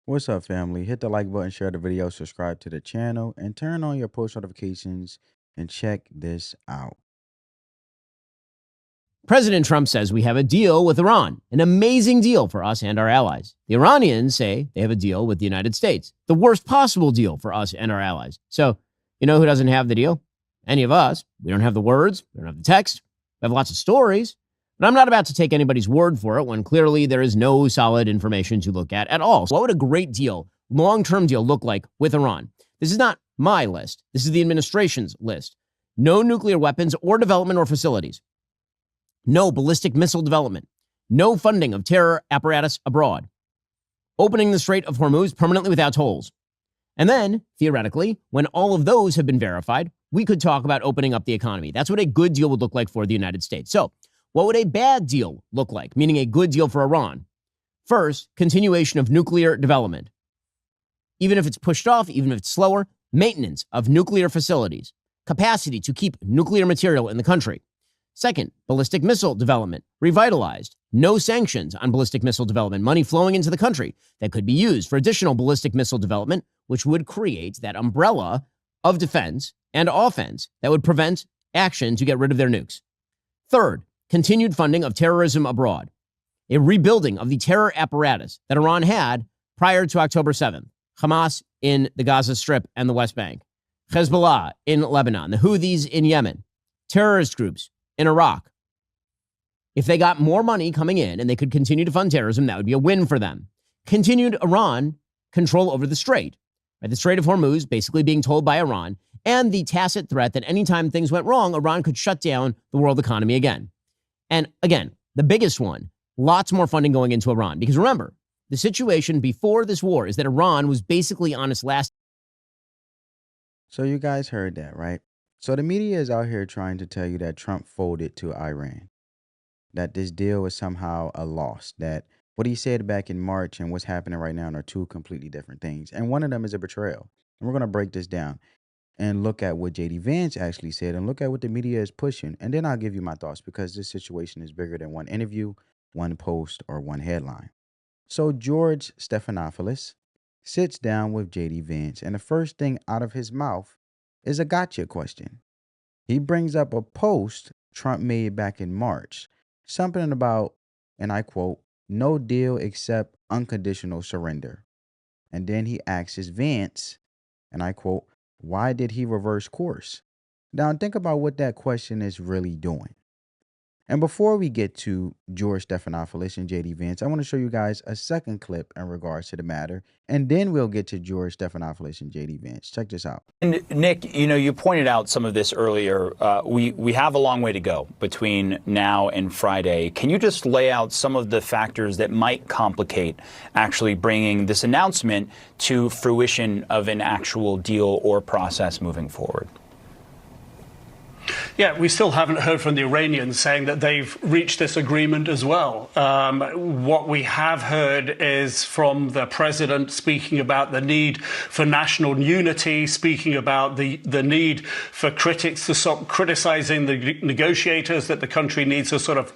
What's up, family? Hit the like button, share the video, subscribe to the channel, and turn on your post notifications and check this out. President Trump says we have a deal with Iran, an amazing deal for us and our allies. The Iranians say they have a deal with the United States, the worst possible deal for us and our allies. So, you know who doesn't have the deal? Any of us. We don't have the words, we don't have the text, we have lots of stories, but I'm not about to take anybody's word for it when clearly there is no solid information to look at all. So what would a great deal, long-term deal look like with Iran? This is not my list. This is the administration's list. No nuclear weapons or development or facilities. No ballistic missile development. No funding of terror apparatus abroad. Opening the Strait of Hormuz permanently without tolls. And then, theoretically, when all of those have been verified, we could talk about opening up the economy. That's what a good deal would look like for the United States. So, what would a bad deal look like, meaning a good deal for Iran? First, continuation of nuclear development. Even if it's pushed off, even if it's slower, maintenance of nuclear facilities, capacity to keep nuclear material in the country. Second, ballistic missile development, revitalized. No sanctions on ballistic missile development, money flowing into the country that could be used for additional ballistic missile development, which would create that umbrella of defense and offense that would prevent action to get rid of their nukes. Third, continued funding of terrorism abroad, a rebuilding of the terror apparatus that Iran had prior to October 7th, Hamas in the Gaza Strip and the West Bank, Hezbollah in Lebanon, the Houthis in Yemen, terrorist groups in Iraq. If they got more money coming in and they could continue to fund terrorism, that would be a win for them. Continued Iran control over the Strait, right? The Strait of Hormuz basically being told by Iran, and the tacit threat that anytime things went wrong, Iran could shut down the world economy again. And again, the biggest one, lots more funding going into Iran. Because remember, the situation before this war is that Iran was basically on its last. So you guys heard that, right? So the media is out here trying to tell you that Trump folded to Iran, that this deal is somehow a loss, that what he said back in March and what's happening right now are two completely different things. And one of them is a betrayal. And we're going to break this down and look at what JD Vance actually said and look at what the media is pushing. And then I'll give you my thoughts, because this situation is bigger than one interview, one post, or one headline. So George Stephanopoulos sits down with JD Vance, and the first thing out of his mouth is a gotcha question. He brings up a post Trump made back in March, something about, and I quote, "no deal except unconditional surrender." And then he asks Vance, and I quote, "why did he reverse course?" Now think about what that question is really doing. And before we get to George Stephanopoulos and JD Vance, I want to show you guys a second clip in regards to the matter, and then we'll get to George Stephanopoulos and JD Vance. Check this out. And Nick, you pointed out some of this earlier. We have a long way to go between now and Friday. Can you just lay out some of the factors that might complicate actually bringing this announcement to fruition of an actual deal or process moving forward? Yeah, we still haven't heard from the Iranians saying that they've reached this agreement as well. What we have heard is from the president speaking about the need for national unity, speaking about the need for critics to stop criticizing the negotiators, that the country needs to sort of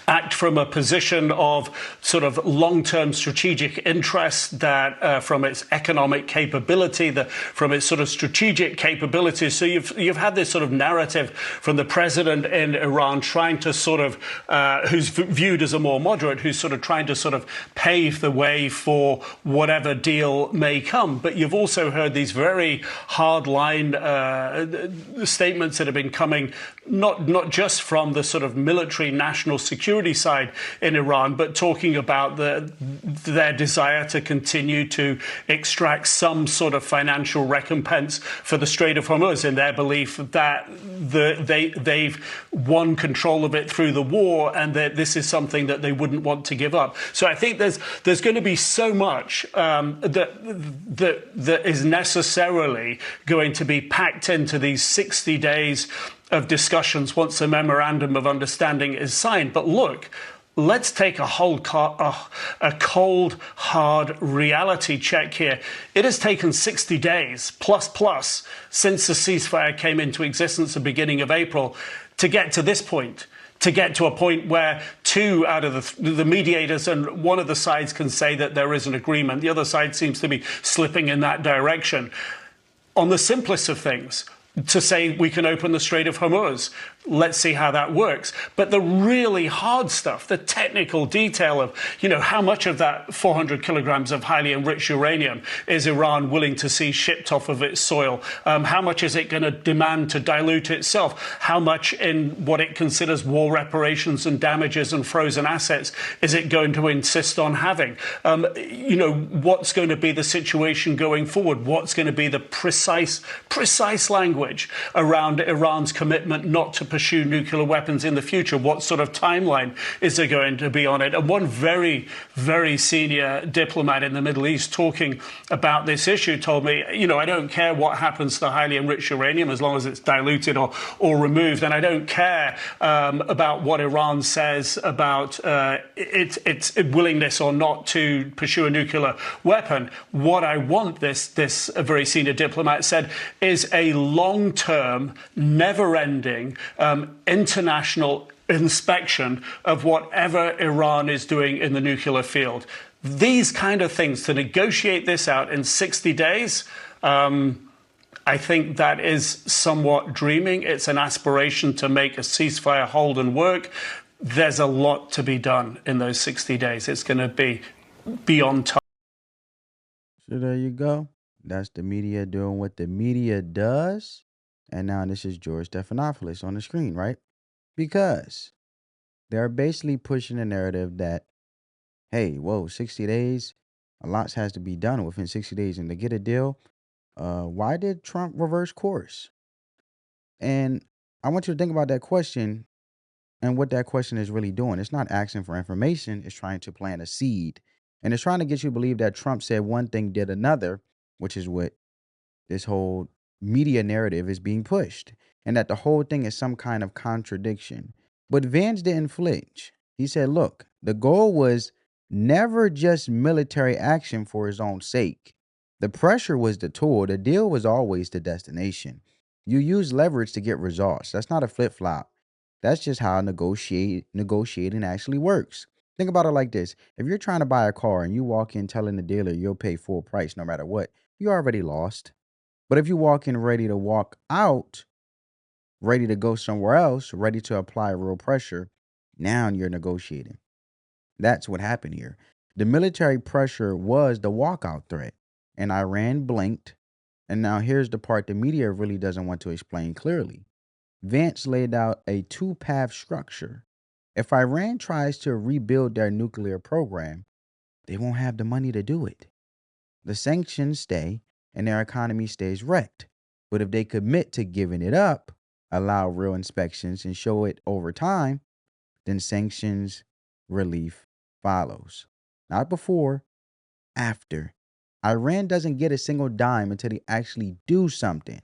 act from a position of sort of long-term strategic interest, that from its economic capability, from its sort of strategic capabilities. So you've had this sort of narrative from the president in Iran trying to sort of, who's viewed as a more moderate, who's sort of trying to sort of pave the way for whatever deal may come. But you've also heard these very hard-line statements that have been coming, not just from the sort of military national security side in Iran, but talking about their desire to continue to extract some sort of financial recompense for the Strait of Hormuz, in their belief that they've won control of it through the war, and that this is something that they wouldn't want to give up. So I think there's going to be so much that is necessarily going to be packed into these 60 days of discussions once a memorandum of understanding is signed. But look, let's take a cold, hard reality check here. It has taken 60 days plus since the ceasefire came into existence at the beginning of April to get to this point, to get to a point where two out of the mediators and one of the sides can say that there is an agreement. The other side seems to be slipping in that direction. On the simplest of things, to say we can open the Strait of Hormuz. Let's see how that works. But the really hard stuff, the technical detail of, how much of that 400 kilograms of highly enriched uranium is Iran willing to see shipped off of its soil? How much is it going to demand to dilute itself? How much in what it considers war reparations and damages and frozen assets is it going to insist on having? What's going to be the situation going forward? What's going to be the precise language around Iran's commitment not to pursue nuclear weapons in the future? What sort of timeline is there going to be on it? And one very, very senior diplomat in the Middle East talking about this issue told me, I don't care what happens to the highly enriched uranium as long as it's diluted or removed. And I don't care about what Iran says about its willingness or not to pursue a nuclear weapon. What I want, this very senior diplomat said, is a long-term, never-ending international inspection of whatever Iran is doing in the nuclear field. These kind of things, to negotiate this out in 60 days, I think that is somewhat dreaming. It's an aspiration to make a ceasefire hold and work. There's a lot to be done in those 60 days. It's going to be beyond time. So there you go. That's the media doing what the media does. And now this is George Stephanopoulos on the screen, right? Because they're basically pushing the narrative that, hey, 60 days, a lot has to be done within 60 days. And to get a deal, why did Trump reverse course? And I want you to think about that question and what that question is really doing. It's not asking for information. It's trying to plant a seed. And it's trying to get you to believe that Trump said one thing, did another, which is what this whole media narrative is being pushed, and that the whole thing is some kind of contradiction. But Vance didn't flinch. He said, look, the goal was never just military action for his own sake. The pressure was the tool. The deal was always the destination. You use leverage to get results. That's not a flip-flop. That's just how negotiating actually works. Think about it like this. If you're trying to buy a car and you walk in telling the dealer you'll pay full price no matter what, you already lost. But if you walk in ready to walk out, ready to go somewhere else, ready to apply real pressure, now you're negotiating. That's what happened here. The military pressure was the walkout threat, and Iran blinked. And now here's the part the media really doesn't want to explain clearly. Vance laid out a two-path structure. If Iran tries to rebuild their nuclear program, they won't have the money to do it. The sanctions stay, and their economy stays wrecked. But if they commit to giving it up, allow real inspections, and show it over time, then sanctions relief follows. Not before, after. Iran doesn't get a single dime until they actually do something.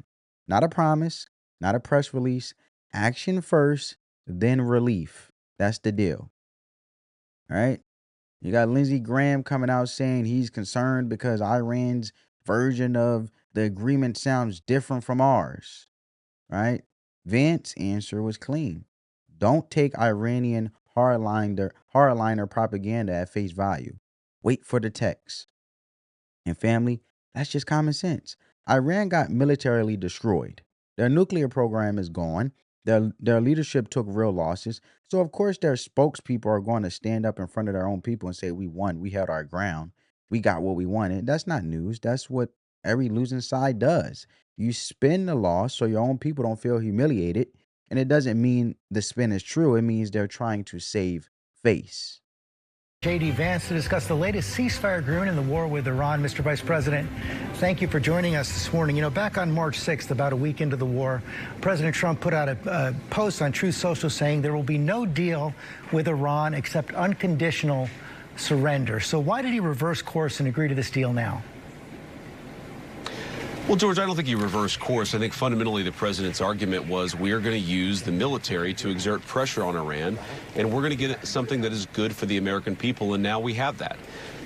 Not a promise, not a press release. Action first, then relief. That's the deal. All right? You got Lindsey Graham coming out saying he's concerned because Iran's version of the agreement sounds different from ours, right? Vance's answer was clean. Don't take Iranian hardliner propaganda at face value. Wait for the text. And family, that's just common sense. Iran got militarily destroyed. Their nuclear program is gone. Their leadership took real losses. So, of course, their spokespeople are going to stand up in front of their own people and say, we won. We held our ground. We got what we wanted. That's not news. That's what every losing side does. You spin the loss so your own people don't feel humiliated. And it doesn't mean the spin is true. It means they're trying to save face. JD Vance to discuss the latest ceasefire agreement in the war with Iran. Mr. Vice President, thank you for joining us this morning. Back on March 6th, about a week into the war, President Trump put out a post on Truth Social saying there will be no deal with Iran except unconditional surrender. So why did he reverse course and agree to this deal now? Well, George, I don't think he reversed course. I think fundamentally the president's argument was we are going to use the military to exert pressure on Iran, and we're going to get something that is good for the American people, and now we have that.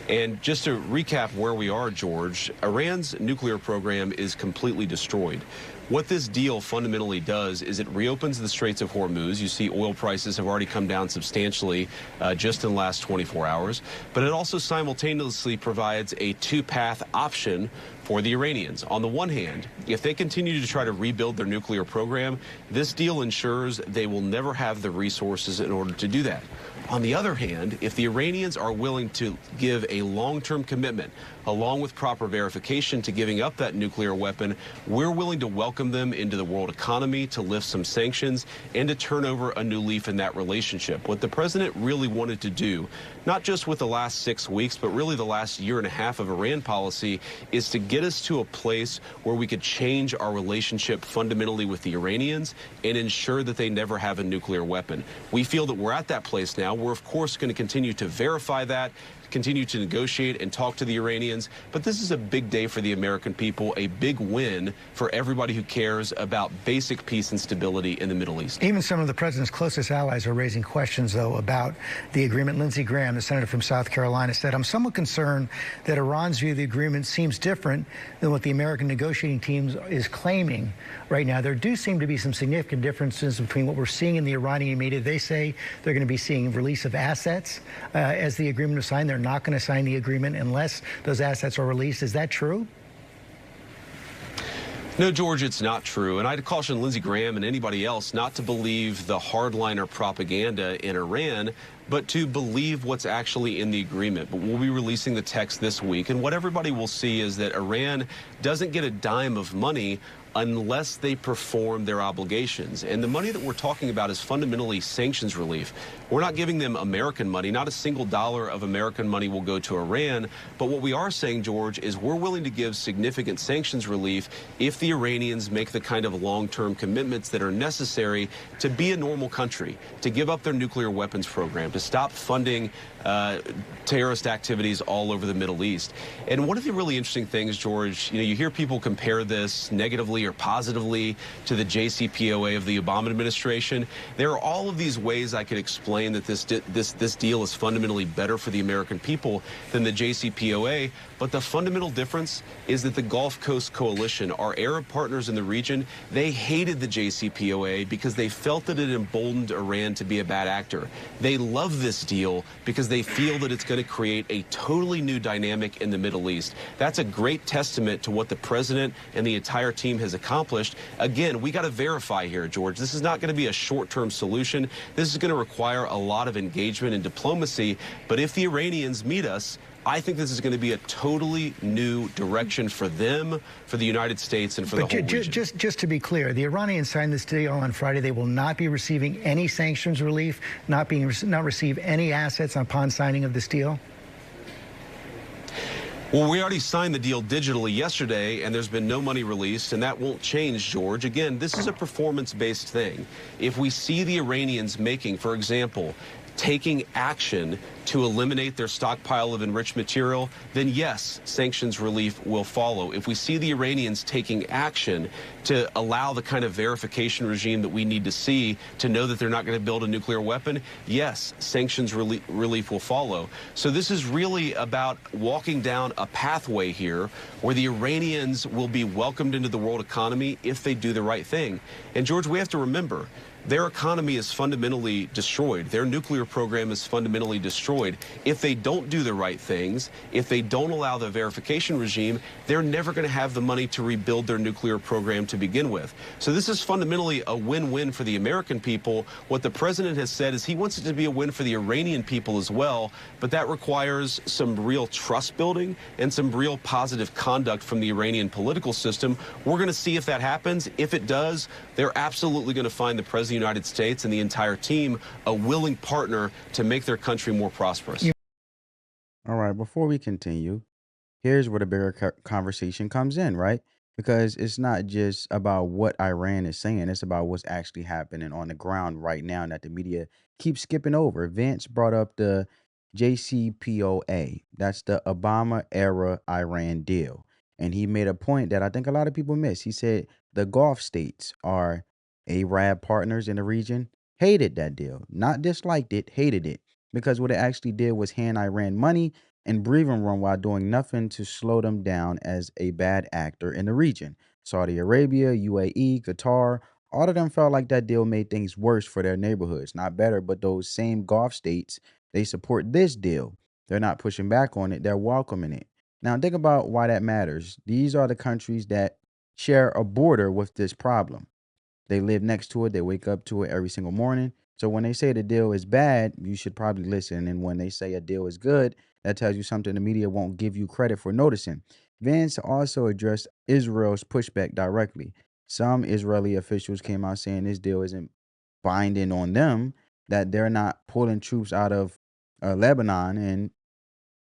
And just to recap where we are, George, Iran's nuclear program is completely destroyed. What this deal fundamentally does is it reopens the Straits of Hormuz. You see oil prices have already come down substantially just in the last 24 hours. But it also simultaneously provides a two-path option for the Iranians. On the one hand, if they continue to try to rebuild their nuclear program, this deal ensures they will never have the resources in order to do that. On the other hand, if the Iranians are willing to give a long-term commitment, along with proper verification to giving up that nuclear weapon, we're willing to welcome them into the world economy, to lift some sanctions, and to turn over a new leaf in that relationship. What the president really wanted to do, not just with the last 6 weeks, but really the last year and a half of Iran policy, is to get us to a place where we could change our relationship fundamentally with the Iranians and ensure that they never have a nuclear weapon. We feel that we're at that place now. We're, of course, going to continue to verify that, continue to negotiate and talk to the Iranians. But this is a big day for the American people, a big win for everybody who cares about basic peace and stability in the Middle East. Even some of the president's closest allies are raising questions, though, about the agreement. Lindsey Graham, the senator from South Carolina, said, "I'm somewhat concerned that Iran's view of the agreement seems different than what the American negotiating team is claiming right now. There do seem to be some significant differences between what we're seeing in the Iranian media. They say they're going to be seeing release of assets as the agreement is signed. They're not going to sign the agreement unless those assets are released. Is that true?" No, George, it's not true. And I'd caution Lindsey Graham and anybody else not to believe the hardliner propaganda in Iran, but to believe what's actually in the agreement. But we'll be releasing the text this week. And what everybody will see is that Iran doesn't get a dime of money unless they perform their obligations. And the money that we're talking about is fundamentally sanctions relief. We're not giving them American money. Not a single dollar of American money will go to Iran. But what we are saying, George, is we're willing to give significant sanctions relief if the Iranians make the kind of long-term commitments that are necessary to be a normal country, to give up their nuclear weapons program, to stop funding terrorist activities all over the Middle East. And one of the really interesting things, George, you hear people compare this negatively or positively to the JCPOA of the Obama administration. There are all of these ways I could explain that this deal is fundamentally better for the American people than the JCPOA. But the fundamental difference is that the Gulf Coast Coalition, our Arab partners in the region, they hated the JCPOA because they felt that it emboldened Iran to be a bad actor. They love this deal because they feel that it's going to create a totally new dynamic in the Middle East. That's a great testament to what the president and the entire team has accomplished. Again, we got to verify here, George. This is not going to be a short-term solution. This is going to require a lot of engagement and diplomacy. But if the Iranians meet us, I think this is going to be a totally new direction for them, for the United States, and for the whole region. Just to be clear, the Iranians signed this deal on Friday. They will not be receiving any sanctions relief, not receive any assets upon signing of this deal? Well, we already signed the deal digitally yesterday, and there's been no money released, and that won't change, George. Again, this is a performance-based thing. If we see the Iranians making, for example, taking action to eliminate their stockpile of enriched material, then yes, sanctions relief will follow. If we see the Iranians taking action to allow the kind of verification regime that we need to see to know that they're not going to build a nuclear weapon, yes, sanctions relief will follow. So this is really about walking down a pathway here where the Iranians will be welcomed into the world economy if they do the right thing. And George, we have to remember, their economy is fundamentally destroyed. Their nuclear program is fundamentally destroyed. If they don't do the right things, if they don't allow the verification regime, they're never going to have the money to rebuild their nuclear program to begin with. So this is fundamentally a win-win for the American people. What the president has said is he wants it to be a win for the Iranian people as well, but that requires some real trust building and some real positive conduct from the Iranian political system. We're going to see if that happens. If it does, they're absolutely going to find the president of the United States and the entire team a willing partner to make their country more prosperous. All right, before we continue, here's where the bigger conversation comes in, right? Because it's not just about what Iran is saying, it's about what's actually happening on the ground right now that the media keeps skipping over. Vance brought up the JCPOA, that's the Obama era Iran deal. And he made a point that I think a lot of people miss. He said the Gulf states are Arab partners in the region, hated that deal, not disliked it, hated it, because what it actually did was hand Iran money and breathing room while doing nothing to slow them down as a bad actor in the region. Saudi Arabia, UAE, Qatar, all of them felt like that deal made things worse for their neighborhoods, not better. But those same Gulf states, they support this deal. They're not pushing back on it, they're welcoming it. Now, think about why that matters. These are the countries that share a border with this problem. They live next to it. They wake up to it every single morning. So when they say the deal is bad, you should probably listen. And when they say a deal is good, that tells you something the media won't give you credit for noticing. Vance also addressed Israel's pushback directly. Some Israeli officials came out saying this deal isn't binding on them, that they're not pulling troops out of Lebanon, and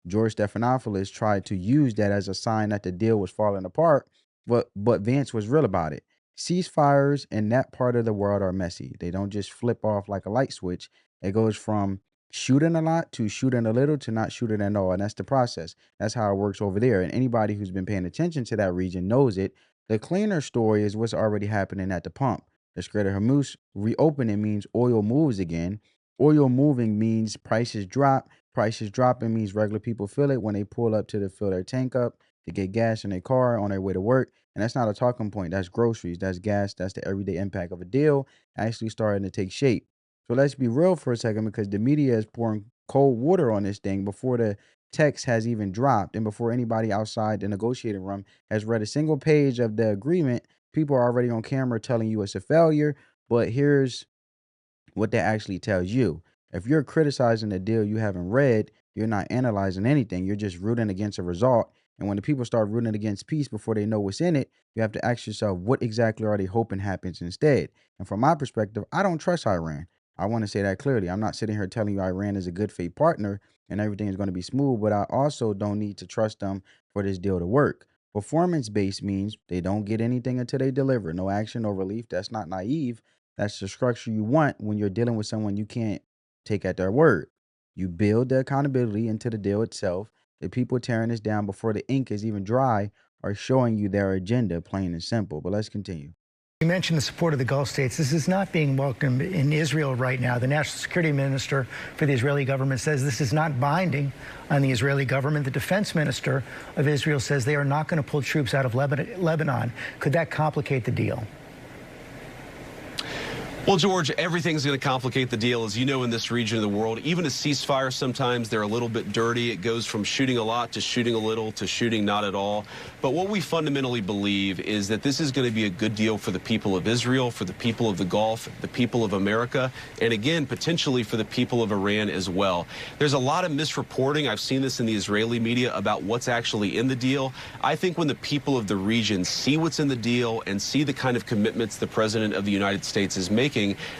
George Stephanopoulos tried to use that as a sign that the deal was falling apart, but Vance was real about it. Ceasefires in that part of the world are messy. They don't just flip off like a light switch. It goes from shooting a lot to shooting a little to not shooting at all. And that's the process. That's how it works over there. And anybody who's been paying attention to that region knows it. The cleaner story is what's already happening at the pump. The Strait of Hormuz reopening means oil moves again. Oil moving means prices drop. Prices dropping means regular people feel it when they pull up to fill their tank up to get gas in their car on their way to work. And that's not a talking point. That's groceries. That's gas. That's the everyday impact of a deal actually starting to take shape. So let's be real for a second, because the media is pouring cold water on this thing before the text has even dropped and before anybody outside the negotiating room has read a single page of the agreement. People are already on camera telling you it's a failure. But here's what that actually tells you. If you're criticizing a deal you haven't read, you're not analyzing anything. You're just rooting against a result. And when the people start rooting against peace before they know what's in it, you have to ask yourself, what exactly are they hoping happens instead? And from my perspective, I don't trust Iran. I want to say that clearly. I'm not sitting here telling you Iran is a good faith partner and everything is going to be smooth, but I also don't need to trust them for this deal to work. Performance based means they don't get anything until they deliver. No action, no relief. That's not naive. That's the structure you want when you're dealing with someone you can't take at their word. You build the accountability into the deal itself. The people tearing this down before the ink is even dry are showing you their agenda, plain and simple. But let's continue. You mentioned the support of the Gulf states. This is not being welcomed in Israel right now. The national security minister for the Israeli government says this is not binding on the Israeli government. The defense minister of Israel says they are not going to pull troops out of Lebanon. Could that complicate the deal? Well, George, everything's going to complicate the deal. As you know, in this region of the world, even a ceasefire, sometimes they're a little bit dirty. It goes from shooting a lot to shooting a little to shooting not at all. But what we fundamentally believe is that this is going to be a good deal for the people of Israel, for the people of the Gulf, the people of America, and again, potentially for the people of Iran as well. There's a lot of misreporting. I've seen this in the Israeli media about what's actually in the deal. I think when the people of the region see what's in the deal and see the kind of commitments the President of the United States is making,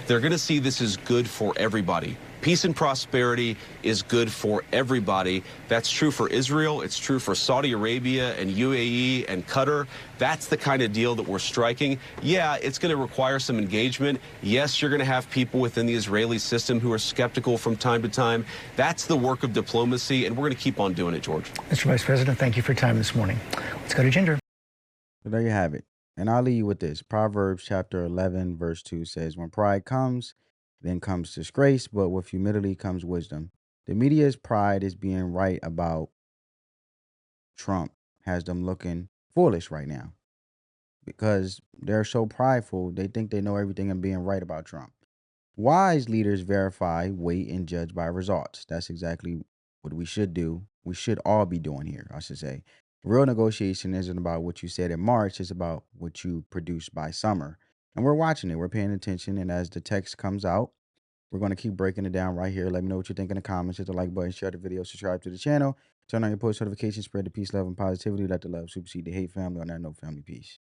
they're going to see this is good for everybody. Peace and prosperity is good for everybody. That's true for Israel. It's true for Saudi Arabia and UAE and Qatar. That's the kind of deal that we're striking. Yeah, it's going to require some engagement. Yes, you're going to have people within the Israeli system who are skeptical from time to time. That's the work of diplomacy, and we're going to keep on doing it, George. Mr. Vice President, thank you for your time this morning. Let's go to Ginger. So there you have it. And I'll leave you with this. Proverbs chapter 11, verse 2 says, when pride comes, then comes disgrace, but with humility comes wisdom. The media's pride is being right about Trump has them looking foolish right now because they're so prideful. They think they know everything and being right about Trump. Wise leaders verify, wait, and judge by results. That's exactly what we should do. We should all be doing here, I should say. Real negotiation isn't about what you said in March. It's about what you produced by summer. And we're watching it. We're paying attention. And as the text comes out, we're going to keep breaking it down right here. Let me know what you think in the comments. Hit the like button, share the video, subscribe to the channel. Turn on your post notifications, spread the peace, love, and positivity. Let the love supersede the hate. Family on that note, family, peace.